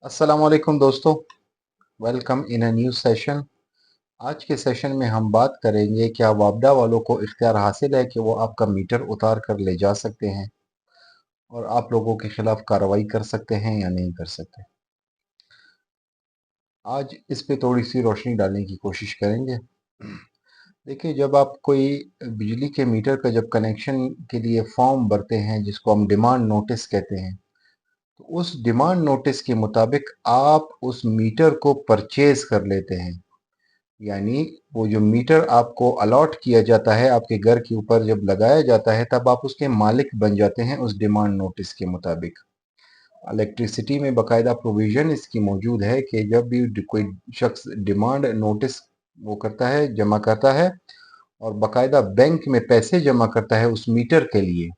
अस्सलाम वालेकुम दोस्तों, welcome in a new session. आज के सेशन में हम बात करेंगे क्या वापडा वालों को इख्तियार हासिल है कि वो आपका मीटर उतार कर ले जा सकते हैं और आप लोगों के खिलाफ कार्रवाई कर सकते हैं या नहीं कर सकते। आज इस पे थोड़ी सी रोशनी डालने की कोशिश करेंगे। देखिए, जब आप कोई बिजली के मीटर का जब कनेक्शन के लिए फॉर्म भरते हैं जिसको हम डिमांड नोटिस कहते हैं, तो उस डिमांड नोटिस के मुताबिक आप उस मीटर को परचेज कर लेते हैं। यानी वो जो मीटर आपको अलॉट किया जाता है आपके घर के ऊपर जब लगाया जाता है, तब आप उसके मालिक बन जाते हैं उस डिमांड नोटिस के मुताबिक। इलेक्ट्रिसिटी में बाकायदा प्रोविजन इसकी मौजूद है कि जब भी कोई शख्स डिमांड नोटिस वो करता है, जमा करता है और बाकायदा बैंक में पैसे जमा करता है उस मीटर के लिए,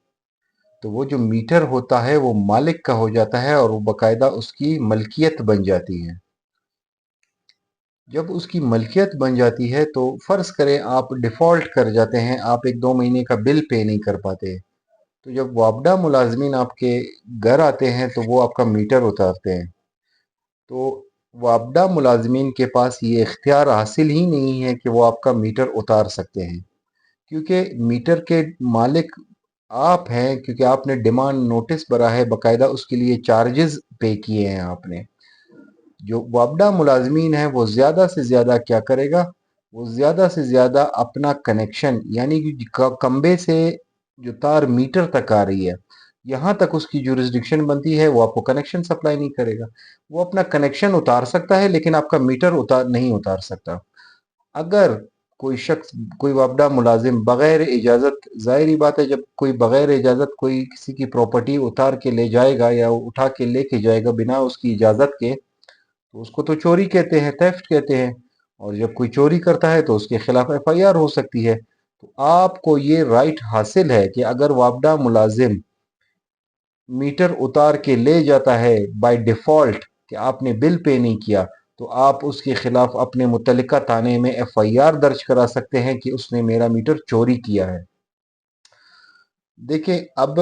तो वो जो मीटर होता है वो मालिक का हो जाता है और वो बाकायदा उसकी मलकियत बन जाती है। जब उसकी मलकियत बन जाती है तो फ़र्ज़ करें आप डिफ़ॉल्ट कर जाते हैं, आप 1-2 महीने का बिल पे नहीं कर पाते। तो जब वापडा मुलाज़मीन आपके घर आते हैं तो वो आपका मीटर उतारते हैं। तो वापडा मुलाज़मीन के पास ये इख्तियार हासिल ही नहीं है कि वो आपका मीटर उतार सकते हैं, क्योंकि मीटर के मालिक आप हैं, क्योंकि आपने डिमांड नोटिस भरा है, बाकायदा उसके लिए चार्जेज़ पे किए हैं आपने। जो वापडा मुलाजमीन है वो ज़्यादा से ज़्यादा क्या करेगा, वो ज़्यादा से ज़्यादा अपना कनेक्शन यानी कि खंबे से जो तार मीटर तक आ रही है, यहाँ तक उसकी जुरिस्डिक्शन बनती है, वो आपको कनेक्शन सप्लाई नहीं करेगा। वो अपना कनेक्शन उतार सकता है लेकिन आपका मीटर नहीं उतार सकता। अगर कोई शख्स, कोई वापडा मुलाजिम बगैर इजाज़त, ज़ाहिर ही बात है जब कोई बगैर इजाज़त कोई किसी की प्रॉपर्टी उतार के ले जाएगा या उठा के लेके जाएगा बिना उसकी इजाज़त के, तो उसको तो चोरी कहते हैं, थेफ्ट कहते हैं। और जब कोई चोरी करता है तो उसके खिलाफ एफआईआर हो सकती है। तो आपको ये राइट हासिल है कि अगर वापडा मुलाजिम मीटर उतार के ले जाता है बाय डिफ़ॉल्ट कि आपने बिल पे नहीं किया, तो आप उसके खिलाफ अपने मुतल्लिका थाने में एफआईआर दर्ज करा सकते हैं कि उसने मेरा मीटर चोरी किया है। देखिए, अब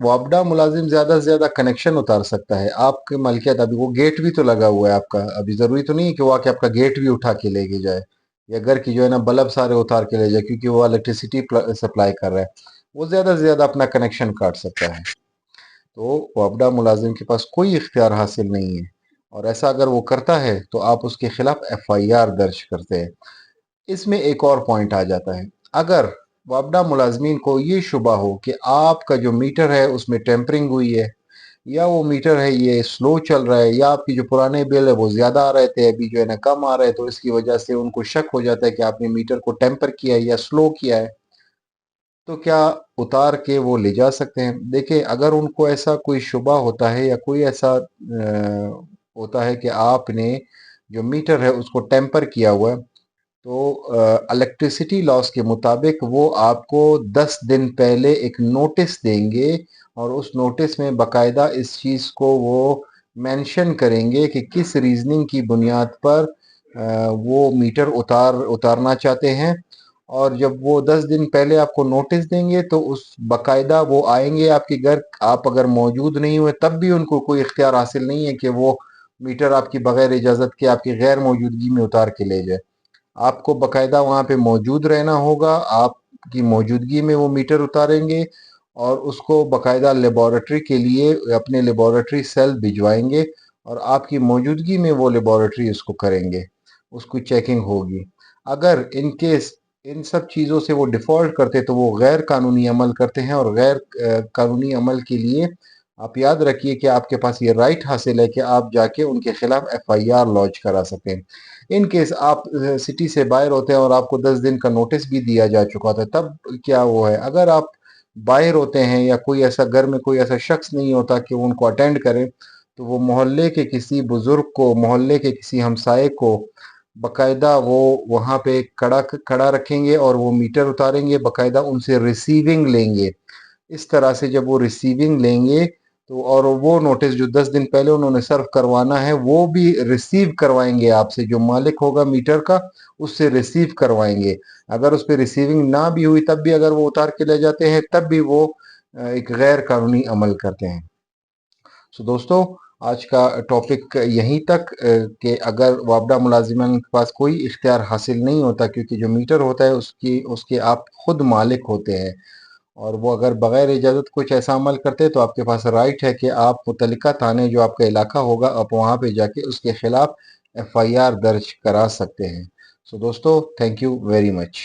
वापडा मुलाजिम ज़्यादा से ज़्यादा कनेक्शन उतार सकता है आपके मलकियत। अभी वो गेट भी तो लगा हुआ है आपका, अभी ज़रूरी तो नहीं है कि वो आके आपका गेट भी उठा के लेके जाए या घर की जो है ना बल्ब सारे उतार के ले जाए, क्योंकि वो इलेक्ट्रिसिटी सप्लाई कर रहा है। वो ज़्यादा से ज़्यादा अपना कनेक्शन काट सकता है। तो वापडा मुलाजिम के पास कोई इख्तियार हासिल नहीं है, और ऐसा अगर वो करता है तो आप उसके खिलाफ एफआईआर दर्ज करते हैं। इसमें एक और पॉइंट आ जाता है, अगर वापडा मुलाजमीन को ये शुबा हो कि आपका जो मीटर है उसमें टेम्परिंग हुई है, या वो मीटर है ये स्लो चल रहा है, या आपकी जो पुराने बिल है वो ज़्यादा आ रहे थे अभी जो है ना कम आ रहे हैं, तो इसकी वजह से उनको शक हो जाता है कि आपने मीटर को टेम्पर किया है या स्लो किया है, तो क्या उतार के वो ले जा सकते हैं। देखिए, अगर उनको ऐसा कोई शुबा होता है या कोई ऐसा होता है कि आपने जो मीटर है उसको टेम्पर किया हुआ है, तो इलेक्ट्रिसिटी लॉस के मुताबिक वो आपको 10 दिन पहले एक नोटिस देंगे, और उस नोटिस में बाकायदा इस चीज़ को वो मेंशन करेंगे कि किस रीज़निंग की बुनियाद पर वो मीटर उतारना चाहते हैं। और जब वो 10 दिन पहले आपको नोटिस देंगे तो उस बाकायदा वो आएंगे आपके घर, आप अगर मौजूद नहीं हुए तब भी उनको कोई इख्तियार हासिल नहीं है कि वो मीटर आपकी बगैर इजाज़त के आपकी गैर मौजूदगी में उतार के ले जाए। आपको बाकायदा वहाँ पे मौजूद रहना होगा, आपकी मौजूदगी में वो मीटर उतारेंगे और उसको बाकायदा लेबॉरेटरी के लिए अपने लेबॉरेटरी सेल भिजवाएंगे, और आपकी मौजूदगी में वो लेबॉरेटरी उसको करेंगे, उसकी चेकिंग होगी। अगर इन केस इन सब चीज़ों से वो डिफ़ॉल्ट करते तो वो गैर कानूनी अमल करते हैं, और गैर कानूनी अमल के लिए आप याद रखिए कि आपके पास ये राइट हासिल है कि आप जाके उनके खिलाफ एफआईआर लॉन्च करा सकें। इन केस आप सिटी से बाहर होते हैं और आपको 10 दिन का नोटिस भी दिया जा चुका था, तब क्या वो है, अगर आप बाहर होते हैं या कोई ऐसा घर में कोई ऐसा शख्स नहीं होता कि वो उनको अटेंड करे, तो वो मोहल्ले के किसी बुजुर्ग को, मोहल्ले के किसी हमसाये को बाकायदा वो वहाँ पे खड़ा खड़ा रखेंगे और वो मीटर उतारेंगे, बाकायदा उनसे रिसीविंग लेंगे। इस तरह से जब वो रिसीविंग लेंगे तो, और वो नोटिस जो 10 दिन पहले उन्होंने सर्व करवाना है वो भी रिसीव करवाएंगे आपसे, जो मालिक होगा मीटर का उससे रिसीव करवाएंगे। अगर उस पर रिसीविंग ना भी हुई तब भी अगर वो उतार के ले जाते हैं तब भी वो एक गैर कानूनी अमल करते हैं। सो दोस्तों, آج کا ٹاپک یہیں تک کہ اگر وابڈہ ملازمین کے پاس کوئی اختیار حاصل نہیں ہوتا، کیونکہ جو میٹر ہوتا ہے اس کے آپ خود مالک ہوتے ہیں، اور وہ اگر بغیر اجازت کچھ ایسا عمل کرتے تو آپ کے پاس رائٹ ہے کہ آپ متعلقہ تھانے جو آپ کا علاقہ ہوگا آپ وہاں پہ جا کے اس کے خلاف ایف آئی آر درج کرا سکتے ہیں۔ سو دوستو، تھینک یو ویری مچ۔